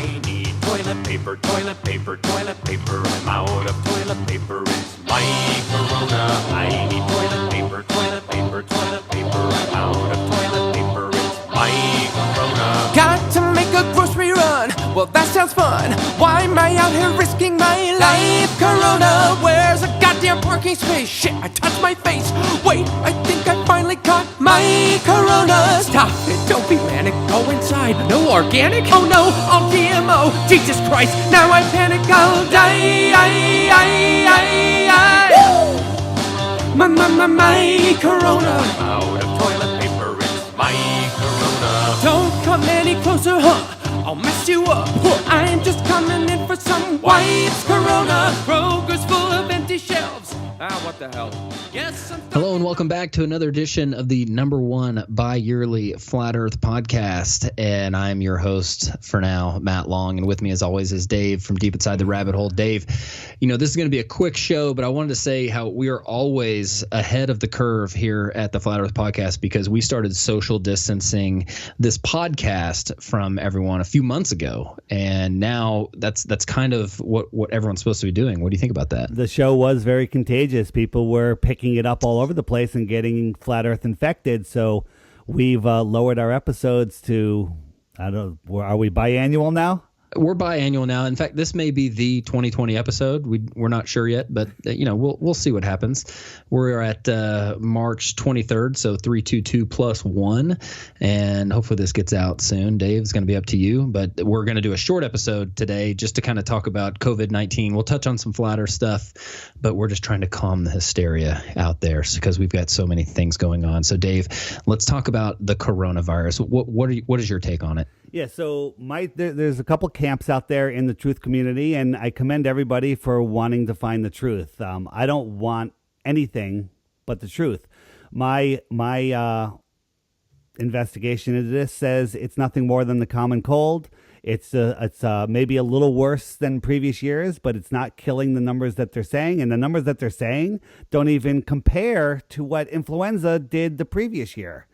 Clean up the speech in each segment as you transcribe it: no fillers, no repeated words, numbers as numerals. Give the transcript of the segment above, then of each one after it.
I need toilet paper, toilet paper, toilet paper. I'm out of toilet paper, it's my corona. I need toilet paper, toilet paper, toilet paper. I'm out of toilet paper, it's my corona. Got to make a grocery run, well that sounds fun. Why am I out here risking my life? Corona, where's a goddamn parking space? Shit, I touched my face. Wait, I think I finally caught my corona. Stop it, don't be manic, go inside. No organic? Oh no, all GMO. Jesus Christ, now I panic, I'll die. My corona. I'm out of toilet paper, it's my corona. Don't come any closer, I'll mess you up. I'm just coming in for some wipes. Corona, Kroger's full of empty shelves. What the hell? Yes, Hello and welcome back to another edition of the #1 bi-yearly Flat Earth podcast. And I'm your host for now, Matt Long. And with me as always is Dave from Deep Inside the Rabbit Hole. Dave, you know, this is going to be a quick show, but I wanted to say how we are always ahead of the curve here at the Flat Earth podcast because we started social distancing this podcast from everyone a few months ago. And now that's kind of what everyone's supposed to be doing. What do you think about that? The show was very contagious. People were picking it up all over the place and getting Flat Earth infected. So we've lowered our episodes to, I don't know, are we biannual now? We're biannual now. In fact, this may be the 2020 episode. We're not sure yet, but you know, we'll see what happens. We're at March 23rd, so 322 plus 1, and hopefully this gets out soon. Dave, it's going to be up to you, but we're going to do a short episode today just to kind of talk about COVID-19. We'll touch on some Flat Earth stuff, but we're just trying to calm the hysteria out there because we've got so many things going on. So, Dave, let's talk about the coronavirus. What is your take on it? Yeah, so there's a couple camps out there in the truth community, and I commend everybody for wanting to find the truth. I don't want anything but the truth. My investigation into this says it's nothing more than the common cold. It's maybe a little worse than previous years, but it's not killing the numbers that they're saying, and the numbers that they're saying don't even compare to what influenza did the previous year.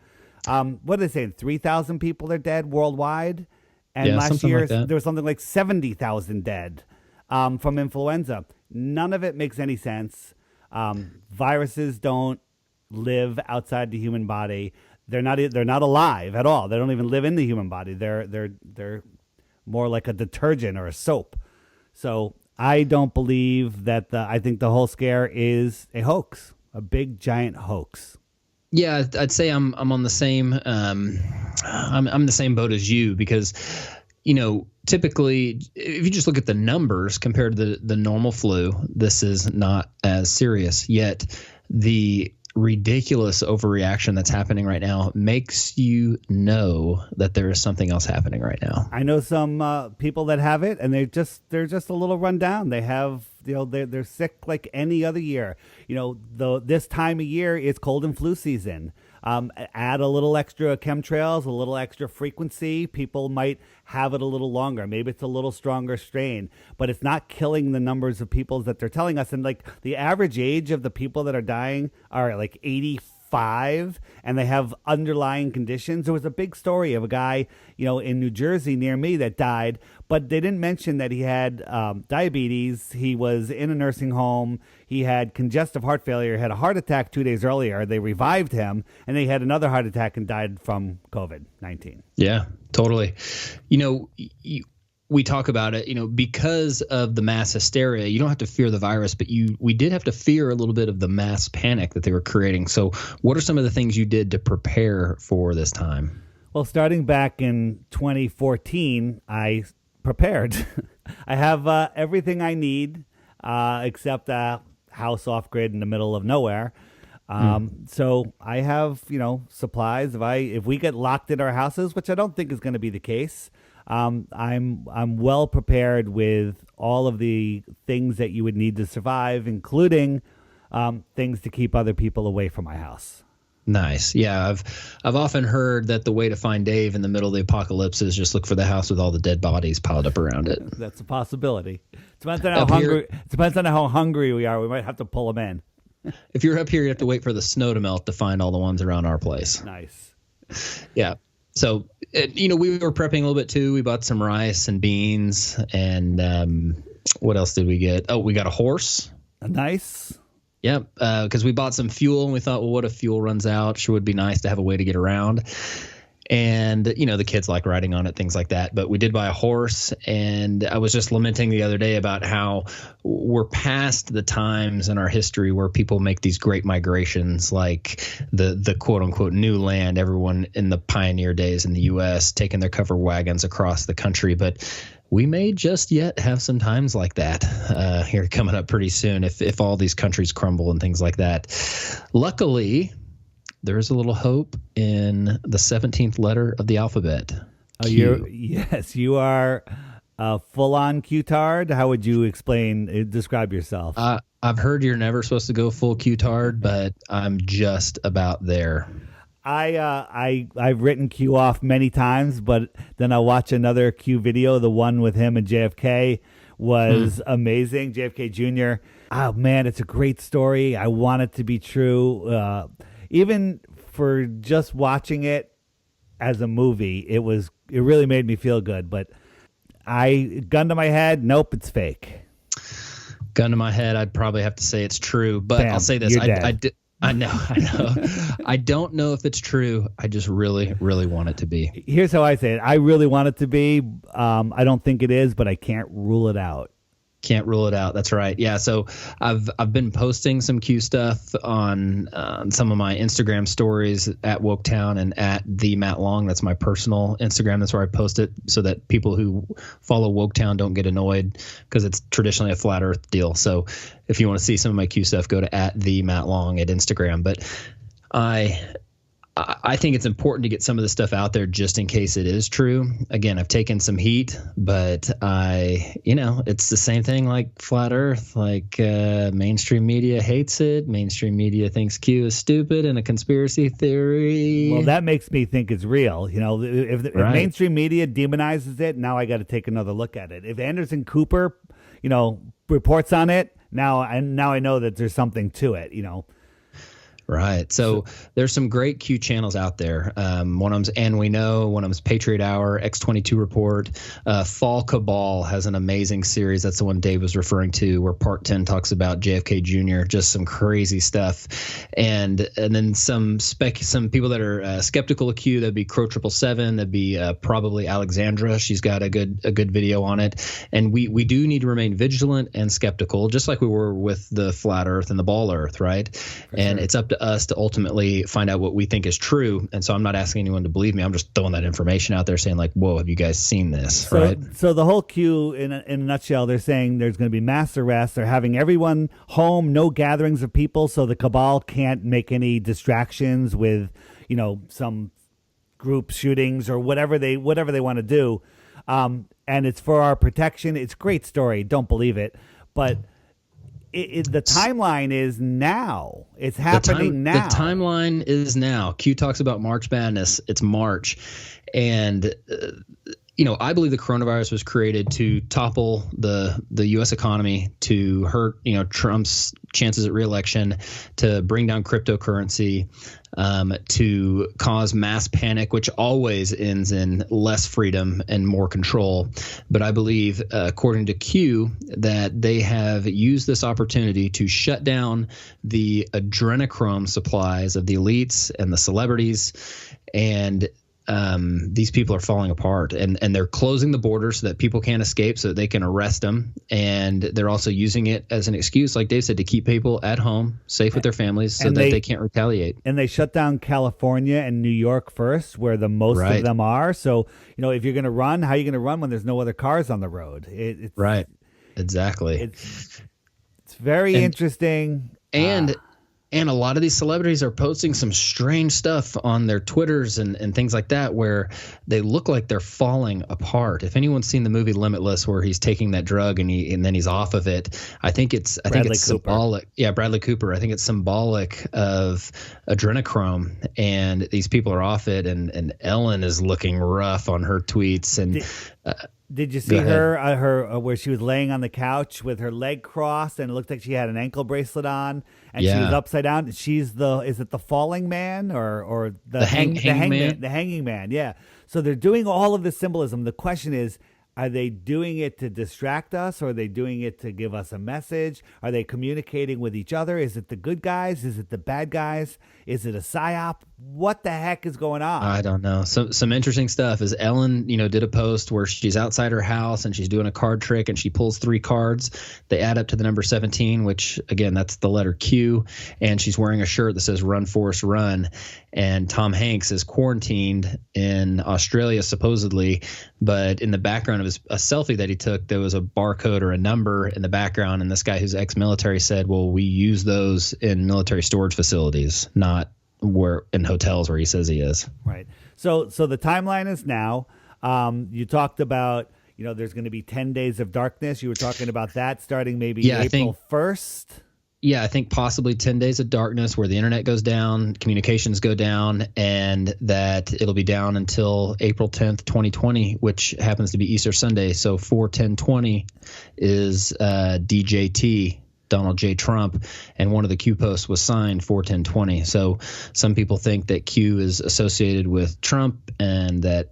What are they saying? 3,000 people are dead worldwide. And last year, there was something like 70,000 dead from influenza. None of it makes any sense. Viruses don't live outside the human body. They're not alive at all. They don't even live in the human body. They're more like a detergent or a soap. So I don't believe that. I think the whole scare is a hoax, a big giant hoax. Yeah, I'd say I'm on the same I'm the same boat as you because, you know, typically if you just look at the numbers compared to the normal flu, this is not as serious. Yet the ridiculous overreaction that's happening right now makes you know that there is something else happening right now. I know some people that have it, and they're just a little run down. They have, you know, they're sick like any other year. You know, this time of year is cold and flu season. Add a little extra chemtrails, a little extra frequency. People might have it a little longer. Maybe it's a little stronger strain, but it's not killing the numbers of people that they're telling us. And like the average age of the people that are dying are like 85, and they have underlying conditions. There was a big story of a guy, you know, in New Jersey near me that died, but they didn't mention that he had diabetes. He was in a nursing home. He had congestive heart failure, had a heart attack 2 days earlier. They revived him, and he had another heart attack and died from COVID-19. Yeah, totally. You know, we talk about it, you know, because of the mass hysteria, you don't have to fear the virus, but we did have to fear a little bit of the mass panic that they were creating. So what are some of the things you did to prepare for this time? Well, starting back in 2014, I prepared. I have everything I need except a house off grid in the middle of nowhere. So I have, you know, supplies. If we get locked in our houses, which I don't think is going to be the case, I'm well prepared with all of the things that you would need to survive, including things to keep other people away from my house. Nice. Yeah, I've often heard that the way to find Dave in the middle of the apocalypse is just look for the house with all the dead bodies piled up around it. That's a possibility. Depends on how hungry we are. We might have to pull them in. If you're up here, you have to wait for the snow to melt to find all the ones around our place. Nice. Yeah. So, we were prepping a little bit too. We bought some rice and beans, and what else did we get? Oh, we got a horse. Nice. Yep, because we bought some fuel, and we thought, well, what if fuel runs out? Sure would be nice to have a way to get around. And, the kids like riding on it, things like that. But we did buy a horse, and I was just lamenting the other day about how we're past the times in our history where people make these great migrations, like the quote-unquote new land, everyone in the pioneer days in the U.S. taking their covered wagons across the country. But we may just yet have some times like that here coming up pretty soon if all these countries crumble and things like that. Luckily, there's a little hope in the 17th letter of the alphabet. Oh, you are full-on Qtard. How would you describe yourself? I've heard you're never supposed to go full Qtard, but I'm just about there. I've written Q off many times, but then I watch another Q video. The one with him and JFK was amazing. JFK Jr. Oh man, it's a great story. I want it to be true. Even for just watching it as a movie, it really made me feel good. But gun to my head, nope, it's fake. Gun to my head, I'd probably have to say it's true. But Bam, I'll say this: I know. I don't know if it's true. I just really, really want it to be. Here's how I say it. I really want it to be. I don't think it is, but I can't rule it out. Can't rule it out. That's right. Yeah. So I've been posting some Q stuff on some of my Instagram stories at Woketown and at the Matt Long. That's my personal Instagram. That's where I post it so that people who follow Woketown don't get annoyed because it's traditionally a flat Earth deal. So if you want to see some of my Q stuff, go to at the Matt Long at Instagram. But I think it's important to get some of this stuff out there just in case it is true. Again, I've taken some heat, but it's the same thing like flat Earth. Like mainstream media hates it. Mainstream media thinks Q is stupid and a conspiracy theory. Well, that makes me think it's real. If mainstream media demonizes it, now I got to take another look at it. If Anderson Cooper, reports on it, now I know that there's something to it. Right. So there's some great Q channels out there. One of them's And We Know. One of them's Patriot Hour, X22 Report. Fall Cabal has an amazing series. That's the one Dave was referring to, where part 10 talks about JFK Jr., just some crazy stuff. And then some people that are skeptical of Q, that'd be Crow 777. That'd be probably Alexandra. She's got a good video on it. And we do need to remain vigilant and skeptical, just like we were with the flat Earth and the ball Earth, right? And it's up to us to ultimately find out what we think is true. And so I'm not asking anyone to believe me. I'm just throwing that information out there saying like, whoa, have you guys seen this? Right. So the whole Q in a nutshell, they're saying there's going to be mass arrests. They're having everyone home, no gatherings of people. So the cabal can't make any distractions with, some group shootings or whatever they want to do. And it's for our protection. It's a great story. Don't believe it. But the timeline is now. It's happening now. The timeline is now. Q talks about March Madness. It's March. And, I believe the coronavirus was created to topple the U.S. economy, to hurt, Trump's chances at re-election, to bring down cryptocurrency, to cause mass panic, which always ends in less freedom and more control. But I believe, according to Q, that they have used this opportunity to shut down the adrenochrome supplies of the elites and the celebrities. And these people are falling apart, and they're closing the border so that people can't escape, so that they can arrest them. And they're also using it as an excuse, like Dave said, to keep people at home, safe with their families, so that they can't retaliate. And they shut down California and New York first, where the most of them are. So, if you're going to run, how are you going to run when there's no other cars on the road? It's right. Exactly. It's very interesting. And a lot of these celebrities are posting some strange stuff on their Twitters and things like that, where they look like they're falling apart. If anyone's seen the movie Limitless, where he's taking that drug and then he's off of it, I think it's symbolic. Yeah, Bradley Cooper. I think it's symbolic of adrenochrome, and these people are off it. And Ellen is looking rough on her tweets. And Did you see her where she was laying on the couch with her leg crossed and it looked like she had an ankle bracelet on and she was upside down? Is it the falling man or the hanging man? Yeah. So they're doing all of this symbolism. The question is, are they doing it to distract us, or are they doing it to give us a message? Are they communicating with each other? Is it the good guys? Is it the bad guys? Is it a psyop? What the heck is going on? I don't know. Some interesting stuff is Ellen, did a post where she's outside her house and she's doing a card trick and she pulls 3 cards. They add up to the number 17, which again, that's the letter Q. And she's wearing a shirt that says "Run, Forrest, Run." And Tom Hanks is quarantined in Australia, supposedly. But in the background of a selfie that he took, there was a barcode or a number in the background. And this guy who's ex-military said, well, we use those in military storage facilities, not where in hotels where he says he is. Right. So the timeline is now. You talked about, there's going to be 10 days of darkness. You were talking about that starting maybe April 1st. Yeah, I think possibly 10 days of darkness where the internet goes down, communications go down, and that it'll be down until April 10th, 2020, which happens to be Easter Sunday. So 4/10/20 is DJT, Donald J. Trump, and one of the Q posts was signed 4/10/20. So some people think that Q is associated with Trump and that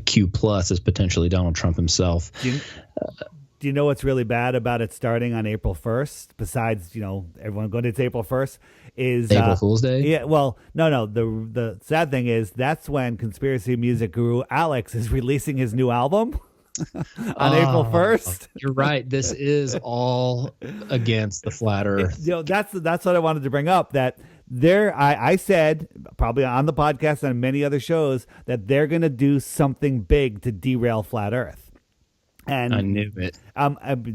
Q plus is potentially Donald Trump himself. Do you know what's really bad about it starting on April 1st? Besides, everyone going, it's April 1st, is April Fool's Day? Yeah, well, no. The sad thing is that's when conspiracy music guru Alex is releasing his new album on April 1st. You're right. This is all against the flat Earth. That's what I wanted to bring up. That I said probably on the podcast and many other shows that they're going to do something big to derail flat Earth. And I knew it.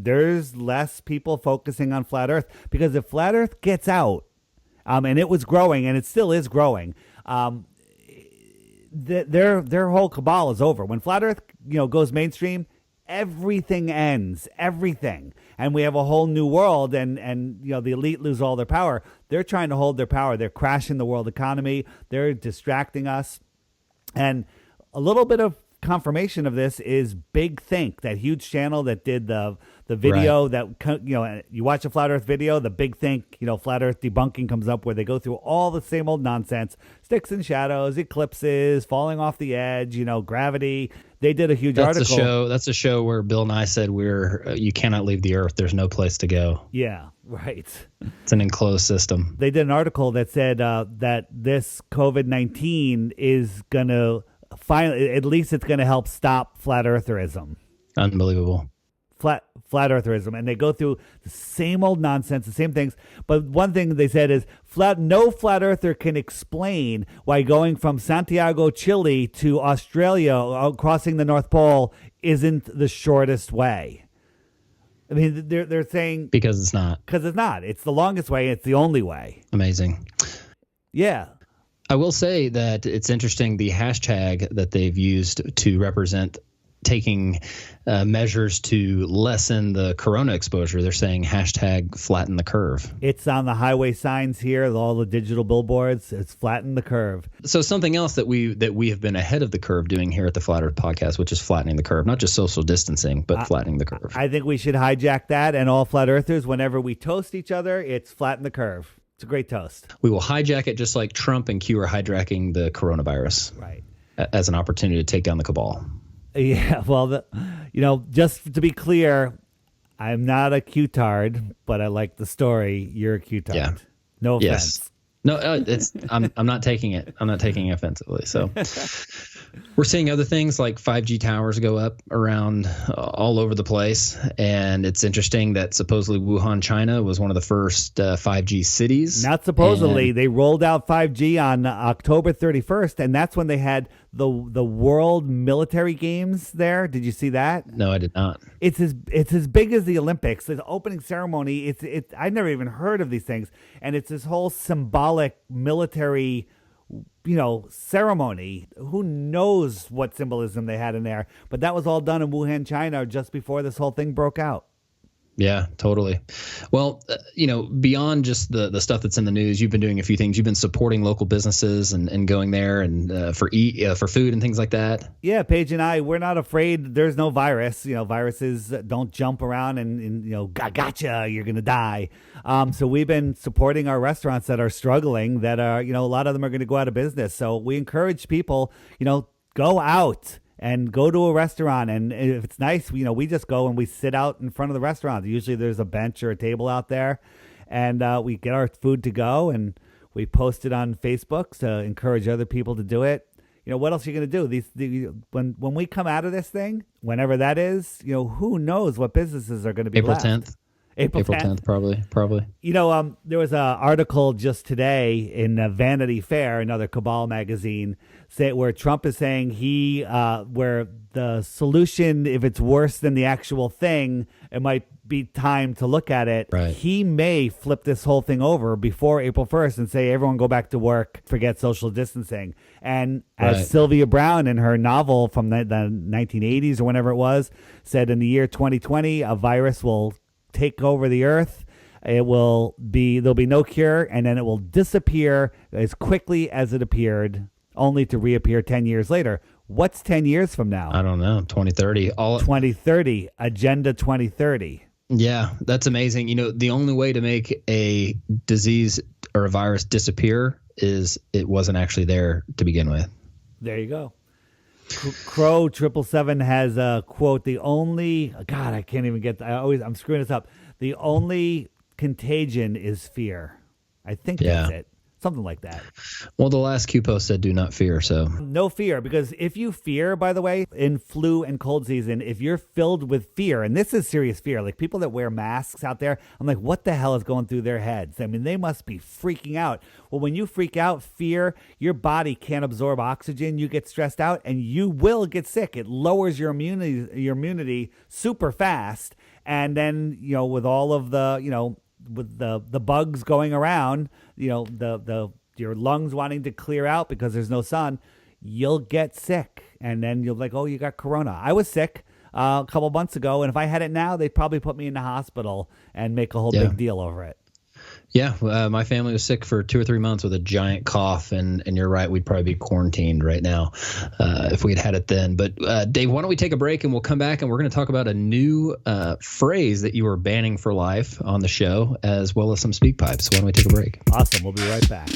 There's less people focusing on flat Earth because if flat Earth gets out, and it was growing and it still is growing, their whole cabal is over. When flat Earth goes mainstream, everything ends, everything, and we have a whole new world. And the elite lose all their power. They're trying to hold their power. They're crashing the world economy. They're distracting us, and a little bit of confirmation of this is Big Think, that huge channel that did the video that you watch a flat Earth video, the Big Think flat Earth debunking comes up where they go through all the same old nonsense, sticks and shadows, eclipses, falling off the edge, gravity. They did a huge article. That's a show where Bill Nye said you cannot leave the Earth. There's no place to go. Yeah, right. It's an enclosed system. They did an article that said that this COVID-19 is going to finally, at least it's going to help stop flat eartherism. Unbelievable. Flat eartherism. And they go through the same old nonsense, the same things. But one thing they said is no flat earther can explain why going from Santiago, Chile to Australia, crossing the North Pole, isn't the shortest way. I mean, they're saying because it's not. Because it's not. It's the longest way. It's the only way. Amazing. Yeah. I will say that it's interesting, the hashtag that they've used to represent taking measures to lessen the corona exposure. They're saying hashtag flatten the curve. It's on the highway signs here, all the digital billboards. It's flatten the curve. So something else that we have been ahead of the curve doing here at the Flat Earth Podcast, which is flattening the curve, not just social distancing, but flattening the curve. I think we should hijack that, and all flat earthers, whenever we toast each other, it's flatten the curve. It's a great toast. We will hijack it just like Trump and Q are hijacking the coronavirus. Right. As an opportunity to take down the cabal. Yeah, well, just to be clear, I'm not a Qtard, but I like the story. You're a Qtard. Yeah. No offense. Yes. No, I'm not taking it. I'm not taking it offensively. So we're seeing other things like 5G towers go up around all over the place. And it's interesting that supposedly Wuhan, China was one of the first 5G cities. Not supposedly. They rolled out 5G on October 31st. And that's when they had the World Military Games there. Did you see that? No, I did not. It's as big as the Olympics. The opening ceremony. I'd never even heard of these things. And it's this whole symbolic military ceremony. Who knows what symbolism they had in there? But that was all done in Wuhan, China, just before this whole thing broke out. Yeah, totally. Well, beyond just the stuff that's in the news, you've been doing a few things. You've been supporting local businesses and going there and for food and things like that. Yeah, Paige and I, we're not afraid. There's no virus. Viruses don't jump around and gotcha, you're going to die. So we've been supporting our restaurants that are struggling, that are, a lot of them are going to go out of business. So we encourage people, go out and go to a restaurant. And if it's nice, we just go and we sit out in front of the restaurant. Usually there's a bench or a table out there, and we get our food to go and we post it on Facebook to encourage other people to do it. What else are you going to do? When we come out of this thing, whenever that is, who knows what businesses are going to be April left. 10th. April 10th, probably. There was an article just today in Vanity Fair, another cabal magazine, where Trump is saying where the solution, if it's worse than the actual thing, it might be time to look at it. Right. He may flip this whole thing over before April 1st and say, everyone go back to work, forget social distancing. And as Sylvia Browne in her novel from the 1980s or whenever it was, said in the year 2020, a virus will take over the earth. There'll be no cure, and then it will disappear as quickly as it appeared, only to reappear 10 years later. What's 10 years from now? I don't know. 2030. 2030. Agenda 2030. Yeah, that's amazing. The only way to make a disease or a virus disappear is it wasn't actually there to begin with. There you go. Crow 777 has a quote. The only, God, I can't even get, I'm screwing this up. The only contagion is fear. I think that's it. Something like that. Well, the last Q post said do not fear. So no fear, because if you fear, by the way, in flu and cold season, if you're filled with fear, and this is serious fear, like people that wear masks out there, I'm like, what the hell is going through their heads? I mean, they must be freaking out. Well, when you freak out, fear, your body can't absorb oxygen. You get stressed out and you will get sick. It lowers your immunity super fast. And then, with all of the, with the bugs going around, your lungs wanting to clear out because there's no sun, you'll get sick. And then you'll be like, oh, you got corona. I was sick a couple months ago, and if I had it now, they'd probably put me in the hospital and make a whole big deal over it. Yeah, my family was sick for 2 or 3 months with a giant cough, and you're right, we'd probably be quarantined right now if we'd had it then. But Dave, why don't we take a break and we'll come back and we're going to talk about a new phrase that you are banning for life on the show, as well as some speak pipes. So why don't we take a break? Awesome, we'll be right back.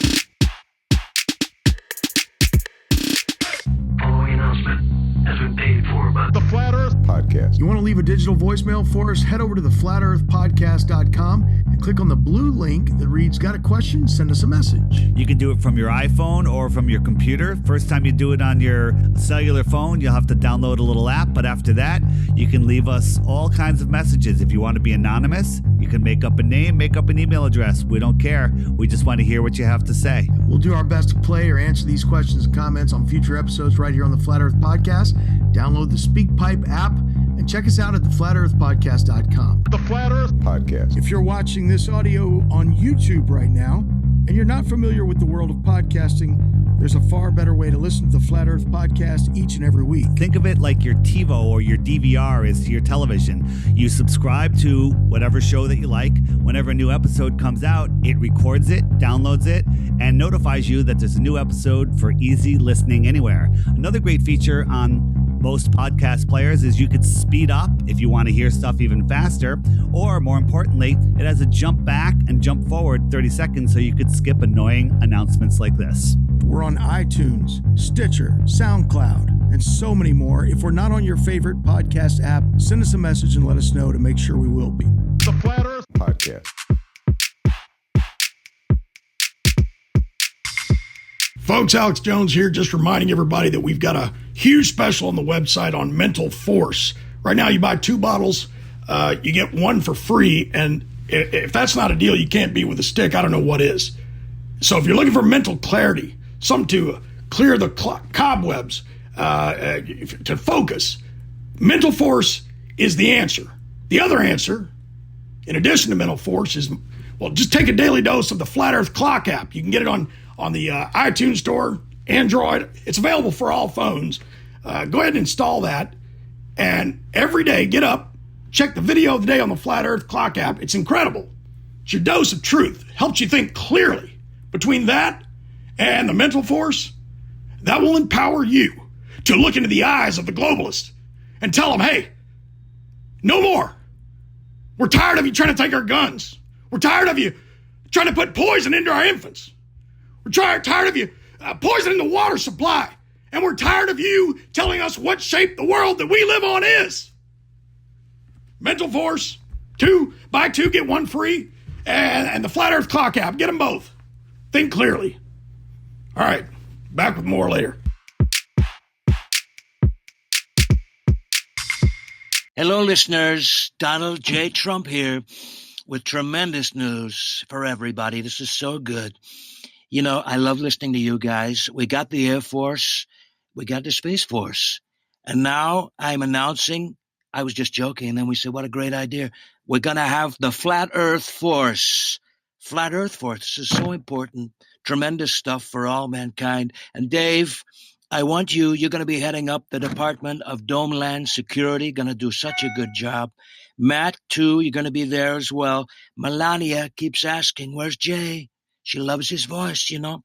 Following announcement has been paid for by The Flat Earth Podcast. You want to leave a digital voicemail for us? Head over to theflatearthpodcast.com and click on the blue link that reads, got a question? Send us a message. You can do it from your iPhone or from your computer. First time you do it on your cellular phone, you'll have to download a little app. But after that, you can leave us all kinds of messages. If you want to be anonymous, you can make up a name, make up an email address. We don't care. We just want to hear what you have to say. We'll do our best to play or answer these questions and comments on future episodes right here on the Flat Earth Podcast. Download the SpeakPipe app and check us out at theflatearthpodcast.com. The Flat Earth Podcast. If you're watching this audio on YouTube right now and you're not familiar with the world of podcasting, there's a far better way to listen to the Flat Earth Podcast each and every week. Think of it like your TiVo or your DVR is to your television. You subscribe to whatever show that you like. Whenever a new episode comes out, it records it, downloads it, and notifies you that there's a new episode for easy listening anywhere. Another great feature on most podcast players is you could speed up if you want to hear stuff even faster, or more importantly, it has a jump back and jump forward 30 seconds so you could skip annoying announcements like this. We're on iTunes, Stitcher, SoundCloud, and so many more. If we're not on your favorite podcast app, send us a message and let us know to make sure we will be. The Flat Earth Podcast. Folks, Alex Jones here, just reminding everybody that we've got a huge special on the website on mental force. Right now, you buy 2 bottles, you get 1 for free, and if that's not a deal you can't beat with a stick, I don't know what is. So if you're looking for mental clarity, something to clear the cobwebs, to focus, mental force is the answer. The other answer, in addition to mental force, is, well, just take a daily dose of the Flat Earth Clock app. You can get it on the iTunes Store, Android. It's available for all phones. Go ahead and install that. And every day, get up, Check the video of the day on the Flat Earth Clock app. It's incredible. It's your dose of truth. It helps you think clearly. Between that and the mental force, that will empower you to look into the eyes of the globalist and tell them, hey, no more. We're tired of you trying to take our guns. We're tired of you trying to put poison into our infants. We're tired of you poisoning the water supply. And we're tired of you telling us what shape the world that we live on is. Mental Force, buy two, get one free, and the Flat Earth Clock app. Get them both. Think clearly. All right, back with more later. Hello, listeners. Donald J. Trump here with tremendous news for everybody. This is so good. You know, I love listening to you guys. We got the Air Force. We got the Space Force. And now I'm announcing, I was just joking, and then we said, what a great idea. We're going to have the Flat Earth Force. Flat Earth Force. This is so important. Tremendous stuff for all mankind. And Dave, I want you're going to be heading up the Department of Domeland Security, going to do such a good job. Matt, too, you're going to be there as well. Melania keeps asking, where's Jay? She loves his voice, you know.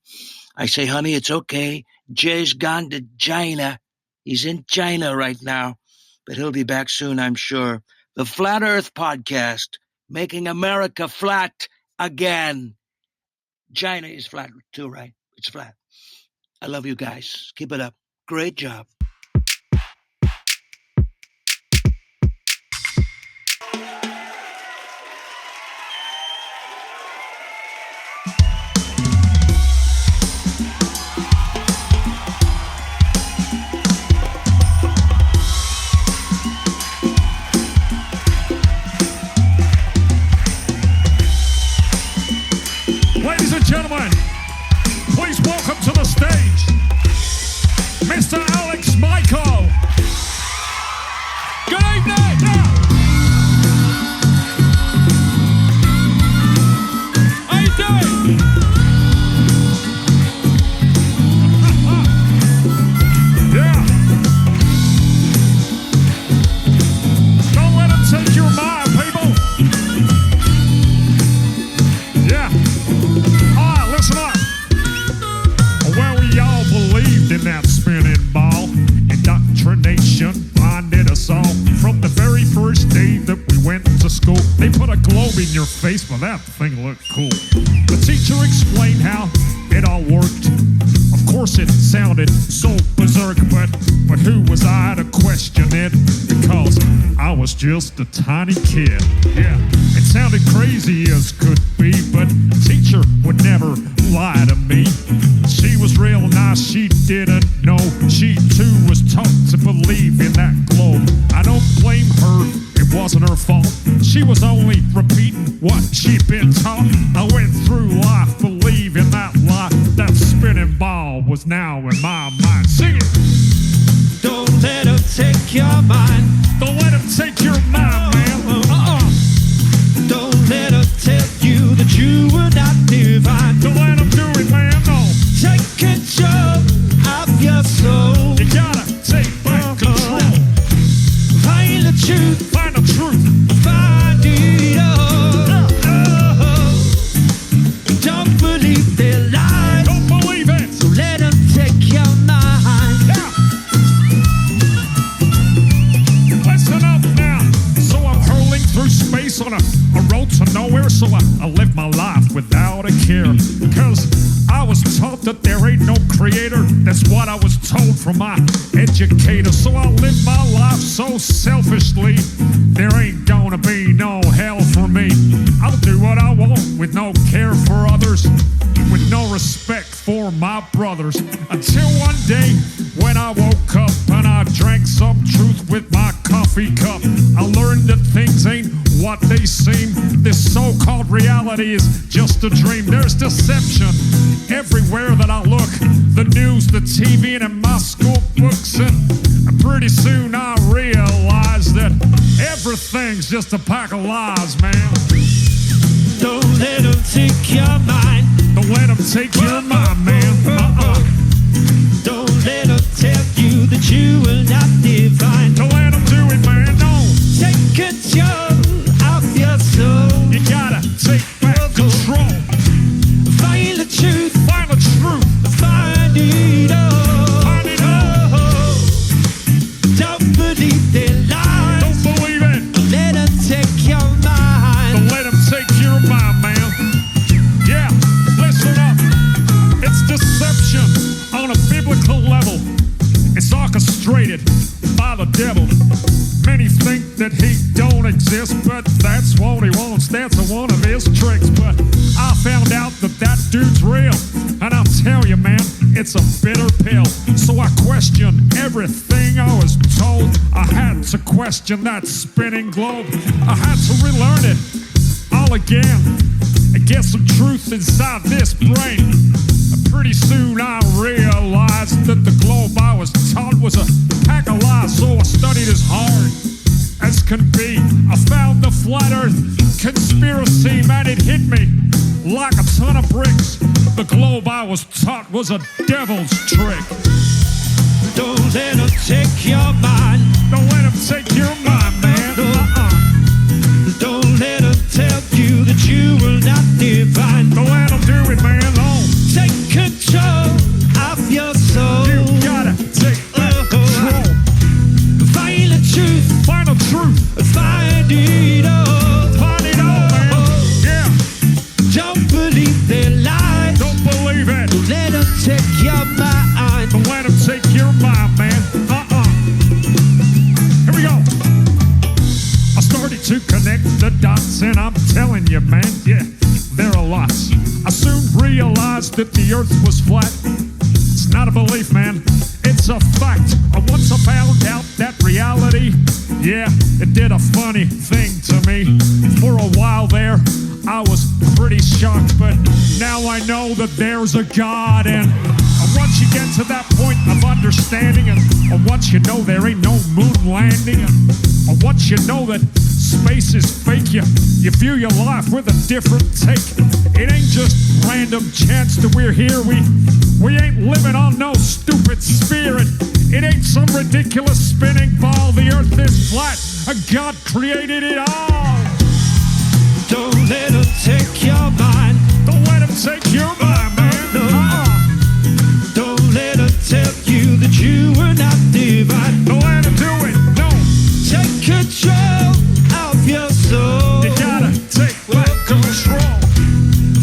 I say, honey, it's okay. Jay's gone to China. He's in China right now, but he'll be back soon, I'm sure. The Flat Earth Podcast, making America flat again. China is flat too, right? It's flat. I love you guys. Keep it up. Great job. Ladies and gentlemen, please welcome to the stage, Mr. Alex Michael. Good evening. How you doing? Yeah. Don't let him take your mind, people. Yeah. Listen up. Well, we all believed in that spinning ball. Indoctrination blinded us all. From the very first day that we went to school, they put a globe in your face, but that thing looked cool. The teacher explained how it all worked. Of course, it sounded so berserk, but who was I to question it? Because I was just a tiny kid. Yeah, it sounded crazy as could be, but teacher would never lie to me. She was real nice, she didn't know. She too was taught to believe in that globe. I don't blame her, it wasn't her fault. She was only repeating what she'd been taught. I went through life believing that lie. That spinning ball was now in my mind. Sing it! Don't let him take your mind. Don't let him take your mind, man. Don't let him tell you that you were not divine. Don't let him do it, man, no. Take control of your soul. You gotta take back control. Find the truth. Find the truth. Find it all. Don't believe their lies. Don't believe it. So let them take your mind. Yeah. Listen up now. So I'm hurling through space on a road to nowhere. So I live my life without a care. Because I was taught that there ain't no creator. That's what I was told from my educator. So I live my life so selfishly. There ain't gonna be no hell for me. I'll do what I want with no care for others, with no respect for my brothers. Until one day when I woke up and I drank some truth with my coffee cup. I learned that things ain't what they seem. This so-called reality is just a dream. There's deception everywhere that I look. The news, the TV, and in my school books. And pretty soon I realized that everything's just a pack of lies, man. Don't let them take your mind. Don't let them take your mind, man. Don't let them tell you that you are not divine. Don't let them do it, man, no. Take control exist, but that's what he wants. That's one of his tricks. But I found out that dude's real. And I'll tell you, man, it's a bitter pill. So I questioned everything I was told. I had to question that spinning globe. I had to relearn it all again and get some truth inside this brain. And pretty soon I realized that the globe I was taught was a pack of lies. So I studied as hard as can be. I found the flat earth conspiracy, man, it hit me like a ton of bricks. The globe I was taught was a devil's trick. Don't let them take your mind. Don't let them take your mind, man. Don't let them tell you that you will not divine. Don't let them do it, man. Oh. Take control of your soul. You gotta take that control. Find the truth. Find the truth. Find it all. Find it all, man. Yeah. Don't believe their lies. Don't believe it. Don't let them take your mind. Don't let them take your mind, man. Here we go. I started to connect the dots, and I'm telling you, man, yeah, there are lots. I soon realized that the earth was flat. It's not a belief, man, it's a fact. And once I found out that reality, yeah, it did a funny thing to me. For a while there, I was pretty shocked, but now I know that there's a God. And once you get to that point of understanding, and once you know there ain't no moon landing, and once you know that space is fake, you view your life with a different take. It ain't just random chance that we're here. We ain't living on no stupid sphere. It ain't some ridiculous spinning ball. The earth is flat, and God created it all. Don't let them take your mind. Don't let them take your mind, man. Don't let them tell you that you are not divine. Don't let them do it, no. Take control of your soul. You gotta take back control.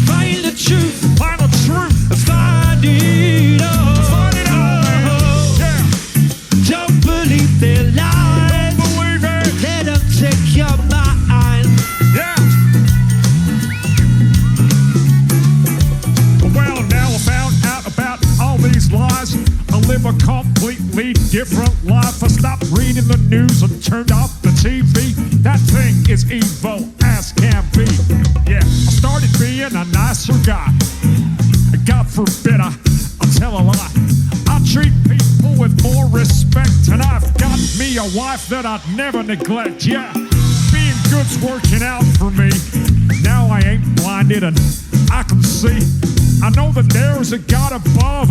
Find the truth. Find the truth. Find it all. Find it all, man. Yeah. Don't believe their lies. Don't believe it. Let them take your mind. Yeah. Well, now I found out about all these lies. I live a completely different life. I stopped reading the news and turned off the TV. That thing is evil as can be. Yeah, I started being a nicer guy. God forbid I'll tell a lie. I treat people with more respect, and I've got me a wife that I'd never neglect. Yeah, being good's working out for me. Now I ain't blinded and I can see. I know that there's a God above,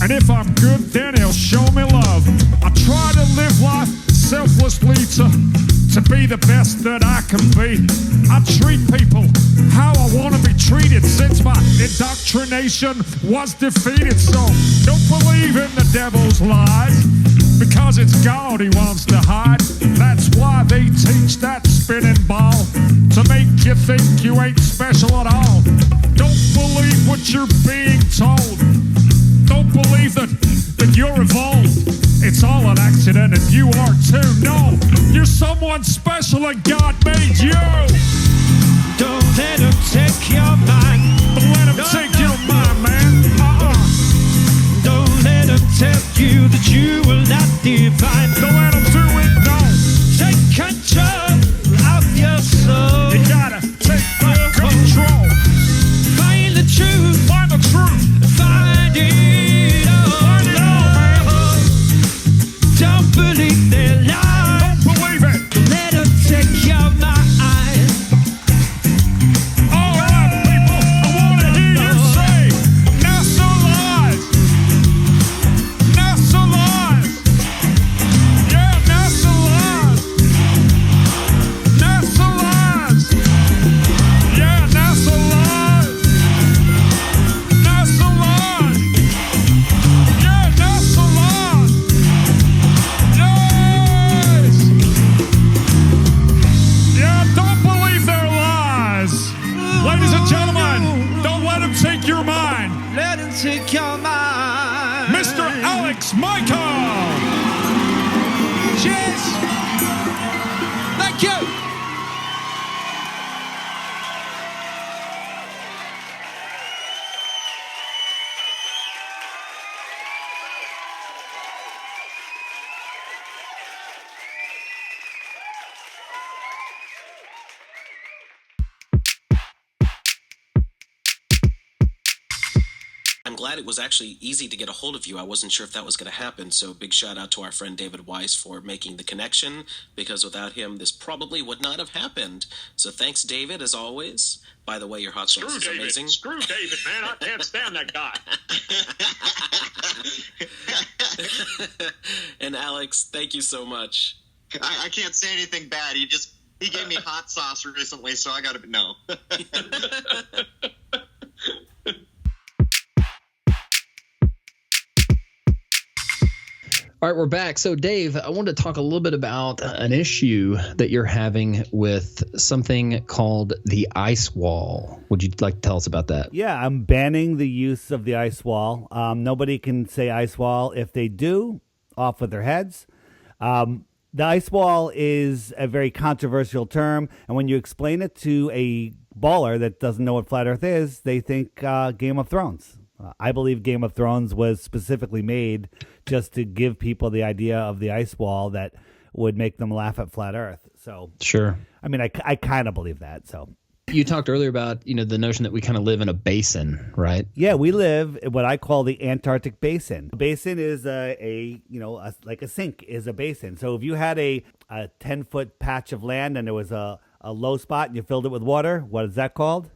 and if I'm good, then he'll show me love. I try to live life selflessly to be the best that I can be. I treat people how I want to be treated since my indoctrination was defeated. So don't believe in the devil's lies, because it's God he wants to hide. That's why they teach that spinning ball, to make you think you ain't special at all. Don't believe what you're being told. Don't believe that you're evolved. It's all an accident and you are too. No, you're someone special and God made you. Don't let them take your mind. Don't let them take your mind, man. Don't let them tell you that you will not divine. Don't let them do it, no. Take control of your soul. You gotta take back control. Find the truth. Find the truth. Find it all. Find it all, man. Don't believe their lies. Don't believe it. Let them take your mind. All right, people, I want to hear you say, NASA lies. NASA lies. Yeah, NASA lies. NASA lies. Yeah, NASA lies. NASA lies. Yeah, NASA lies. Yes. Yeah, don't believe their lies. Ladies and gentlemen, don't let them take your mind. Let them take your mind. Mr. Alex Michael. Cheers. Thank you. glad it was actually easy to get a hold of you. I wasn't sure if that was going to happen. So big shout out to our friend David Weiss for making the connection, because without him, this probably would not have happened. So thanks, David, as always. By the way, your hot sauce is amazing. Screw David, man. I can't stand that guy. And Alex, thank you so much. I can't say anything bad. He gave me hot sauce recently, so I got to know. All right, we're back. So, Dave, I wanted to talk a little bit about an issue that you're having with something called the ice wall. Would you like to tell us about that? Yeah, I'm banning the use of the ice wall. Nobody can say ice wall. If they do, off with their heads. The ice wall is a very controversial term, and when you explain it to a baller that doesn't know what flat Earth is, they think Game of Thrones. I believe Game of Thrones was specifically made just to give people the idea of the ice wall that would make them laugh at flat Earth. So, sure. I mean, I kind of believe that. So, you talked earlier about the notion that we kind of live in a basin, right? Yeah, we live in what I call the Antarctic Basin. A basin is like a sink is a basin. So if you had a 10-foot patch of land and there was a low spot and you filled it with water, what is that called?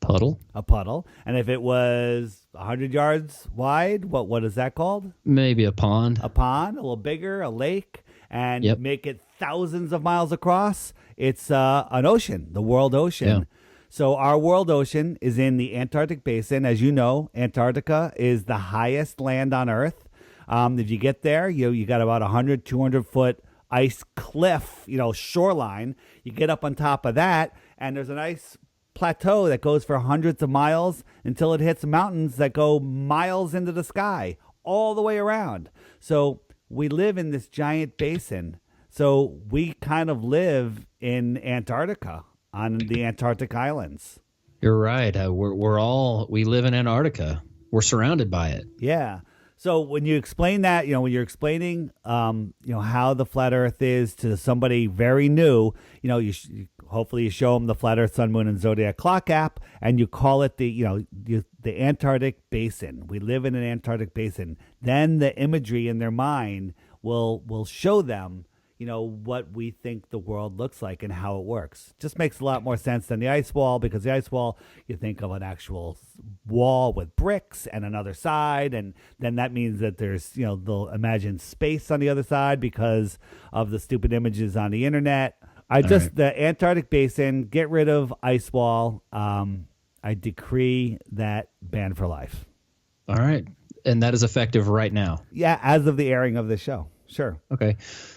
Puddle. A puddle. And if it was 100 yards wide, what is that called? Maybe a pond. A pond, a little bigger, a lake, and make it thousands of miles across. It's an ocean, the world ocean. Yeah. So our world ocean is in the Antarctic Basin. As you know, Antarctica is the highest land on Earth. If you get there, you got about 100, 200-foot ice cliff, shoreline. You get up on top of that, and there's an ice plateau that goes for hundreds of miles until it hits mountains that go miles into the sky all the way around. So we live in this giant basin. So we kind of live in Antarctica on the Antarctic islands. You're right. We live in Antarctica. We're surrounded by it. Yeah. So when you explain that, when you're explaining, how the flat Earth is to somebody very new, hopefully you show them the Flat Earth, Sun, Moon, and Zodiac Clock app, and you call it the Antarctic Basin. We live in an Antarctic Basin. Then the imagery in their mind will show them, what we think the world looks like and how it works. Just makes a lot more sense than the ice wall, because the ice wall, you think of an actual wall with bricks and another side, and then that means that there's, they'll imagine space on the other side because of the stupid images on the internet. The Antarctic Basin, get rid of ice wall. I decree that ban for life. All right. And that is effective right now. Yeah, as of the airing of the show. Sure. Okay.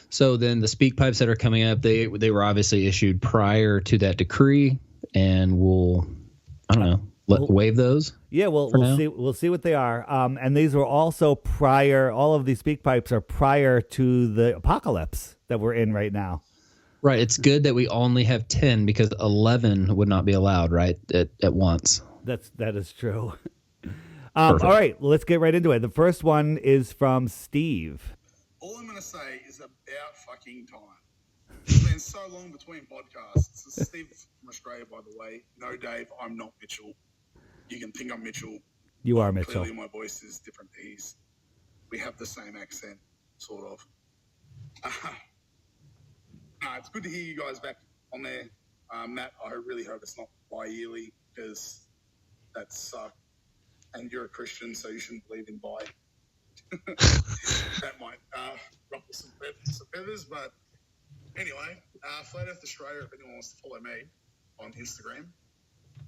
So then the speak pipes that are coming up, they were obviously issued prior to that decree, and we'll waive those. Yeah, we'll see what they are. And these were also prior. All of these speak pipes are prior to the apocalypse that we're in right now. Right. It's good that we only have 10 because 11 would not be allowed, right, at once. That is true. All right, well, let's get right into it. The first one is from Steve. All I'm going to say is about fucking time. It's been so long between podcasts. This is Steve from Australia, by the way. No, Dave, I'm not Mitchell. You can think I'm Mitchell. You are Mitchell. Clearly, my voice is different to his. We have the same accent, sort of. It's good to hear you guys back on there. Matt, I really hope it's not bi-yearly, because that sucked. And you're a Christian, so you shouldn't believe in bi. That might ruffle some feathers, but anyway, Flat Earth Australia, if anyone wants to follow me on Instagram,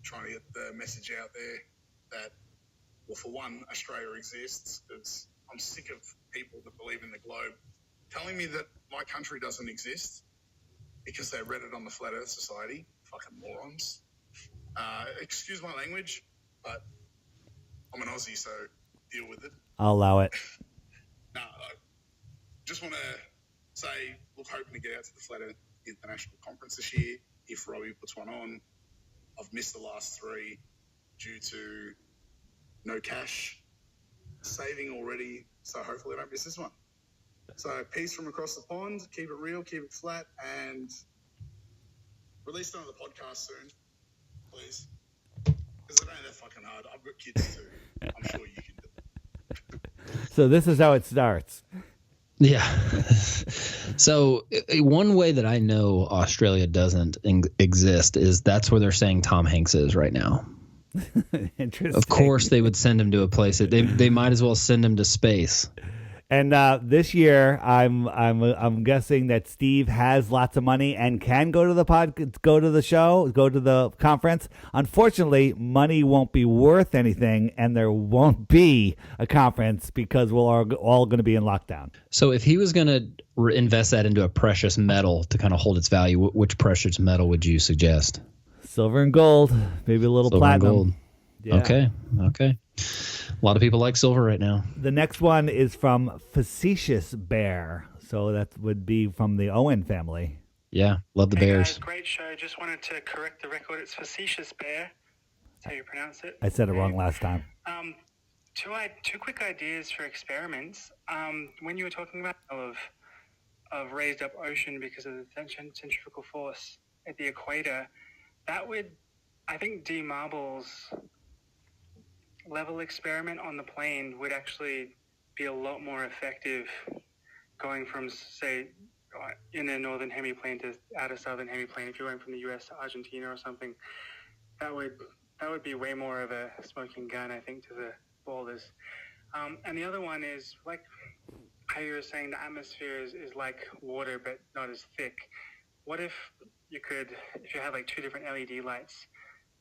trying to get the message out there that, well, for one, Australia exists, because I'm sick of people that believe in the globe telling me that my country doesn't exist because they read it on the Flat Earth Society. Fucking morons. Excuse my language, but I'm an Aussie, so deal with it. I'll allow it. I just want to say, look, hoping to get out to the Flat Earth International Conference this year, if Robbie puts one on. I've missed the last three due to no cash saving already, so hopefully I don't miss this one. So peace from across the pond, keep it real, keep it flat, and release another podcast soon, please. Because I know they're fucking hard. I've got kids too. I'm sure you can do it. So this is how it starts. Yeah. So one way that I know Australia doesn't exist is that's where they're saying Tom Hanks is right now. Interesting. Of course, they would send him to a place that they might as well send him to space. And this year, I'm guessing that Steve has lots of money and can go to the show, go to the conference. Unfortunately, money won't be worth anything, and there won't be a conference because we're all going to be in lockdown. So if he was going to invest that into a precious metal to kind of hold its value, which precious metal would you suggest? Silver and gold, maybe a little Silver platinum. and gold. Yeah. Okay. A lot of people like silver right now. The next one is from Facetious Bear. So that would be from the Owen family. Yeah, love the Bears. Guys, great show. Just wanted to correct the record. It's Facetious Bear. That's how you pronounce it. I said it wrong last time. Two quick ideas for experiments. When you were talking about of raised up ocean because of the centrifugal force at the equator, that would, I think, D-Marble's level experiment on the plane would actually be a lot more effective going from, say, in a northern hemiplane to outer southern hemiplane. If you're going from the US to Argentina or something, that would be way more of a smoking gun, I think, to the boulders. And the other one is, like how you were saying, the atmosphere is like water but not as thick. What if you had like two different LED lights,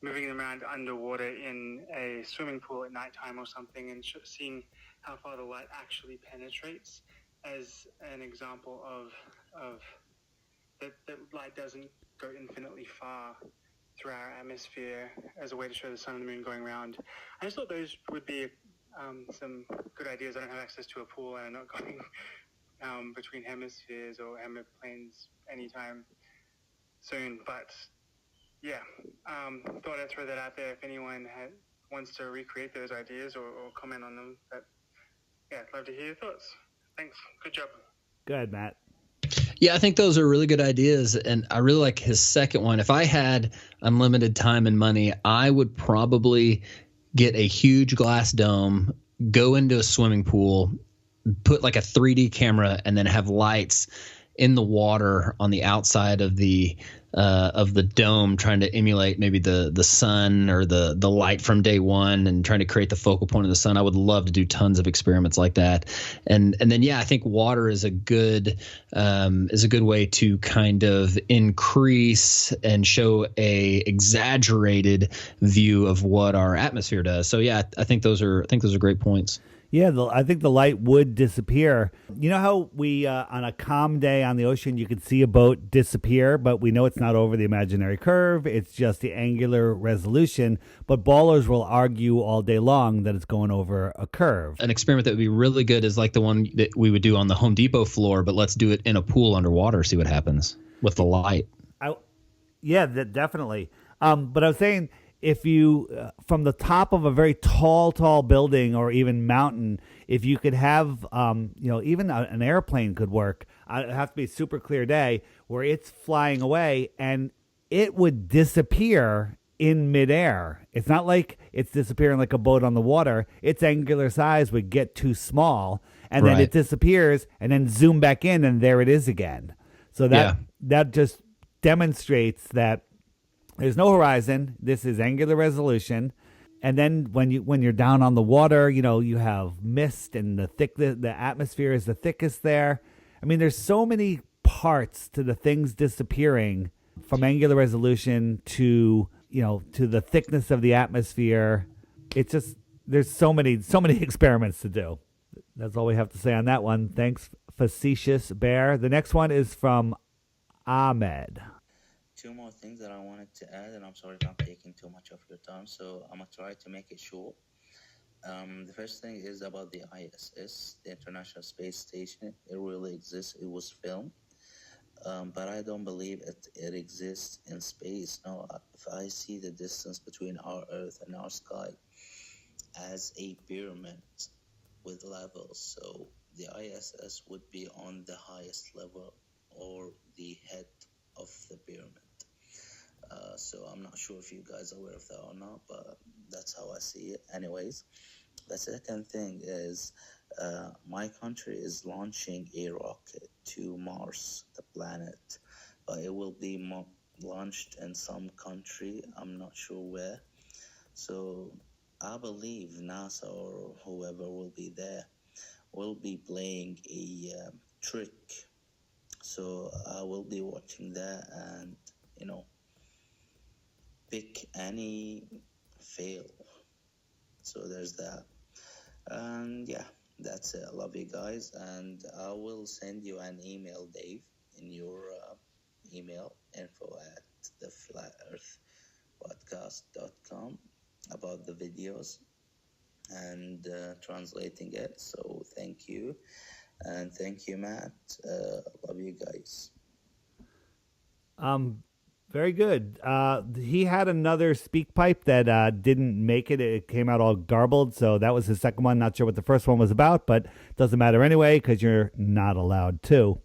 moving them around underwater in a swimming pool at nighttime or something, and seeing how far the light actually penetrates as an example of that light doesn't go infinitely far through our atmosphere as a way to show the sun and the moon going around. I just thought those would be some good ideas. I don't have access to a pool, and I'm not going between hemispheres or hemiplanes anytime soon, but yeah, thought I'd throw that out there if anyone wants to recreate those ideas or comment on them. But yeah, I'd love to hear your thoughts. Thanks. Good job. Go ahead, Matt. Yeah, I think those are really good ideas, and I really like his second one. If I had unlimited time and money, I would probably get a huge glass dome, go into a swimming pool, put like a 3D camera, and then have lights in the water on the outside of the dome, trying to emulate maybe the sun or the light from day one, and trying to create the focal point of the sun. I would love to do tons of experiments like that. And then, yeah, I think water is a good way to kind of increase and show a exaggerated view of what our atmosphere does. So yeah, I think those are great points. Yeah, I think the light would disappear. You know how we, on a calm day on the ocean, you could see a boat disappear, but we know it's not over the imaginary curve. It's just the angular resolution. But ballers will argue all day long that it's going over a curve. An experiment that would be really good is like the one that we would do on the Home Depot floor, but let's do it in a pool underwater, see what happens with the light. Definitely. But I was saying, if you, from the top of a very tall building or even mountain, if you could have, even an airplane could work. It'd have to be a super clear day where it's flying away and it would disappear in midair. It's not like it's disappearing like a boat on the water. Its angular size would get too small, and then it disappears, and then zoom back in, and there it is again. So that just demonstrates that there's no horizon. This is angular resolution. And then when you're down on the water, you have mist, and the atmosphere is the thickest there. I mean, there's so many parts to the things disappearing, from angular resolution to the thickness of the atmosphere. It's just, there's so many experiments to do. That's all we have to say on that one. Thanks, Facetious Bear. The next one is from Ahmed. Two more things that I wanted to add, and I'm sorry if I'm taking too much of your time, so I'm going to try to make it short. The first thing is about the ISS, the International Space Station. It really exists. It was filmed. But I don't believe it exists in space. No, if I see the distance between our Earth and our sky as a pyramid with levels, so the ISS would be on the highest level or the head of the pyramid. So I'm not sure if you guys are aware of that or not, but that's how I see it. Anyways, the second thing is my country is launching a rocket to Mars, the planet, but it will be launched in some country. I'm not sure where. So I believe NASA or whoever will be there will be playing a trick. So I will be watching that and, pick any fail. So there's that. And yeah, that's it. I love you guys. And I will send you an email, Dave, in your email, info@theflatearthpodcast.com about the videos and translating it. So thank you. And thank you, Matt. Love you guys. Very good. He had another speak pipe that didn't make it. It came out all garbled, so that was his second one. Not sure what the first one was about, but doesn't matter anyway because you're not allowed to.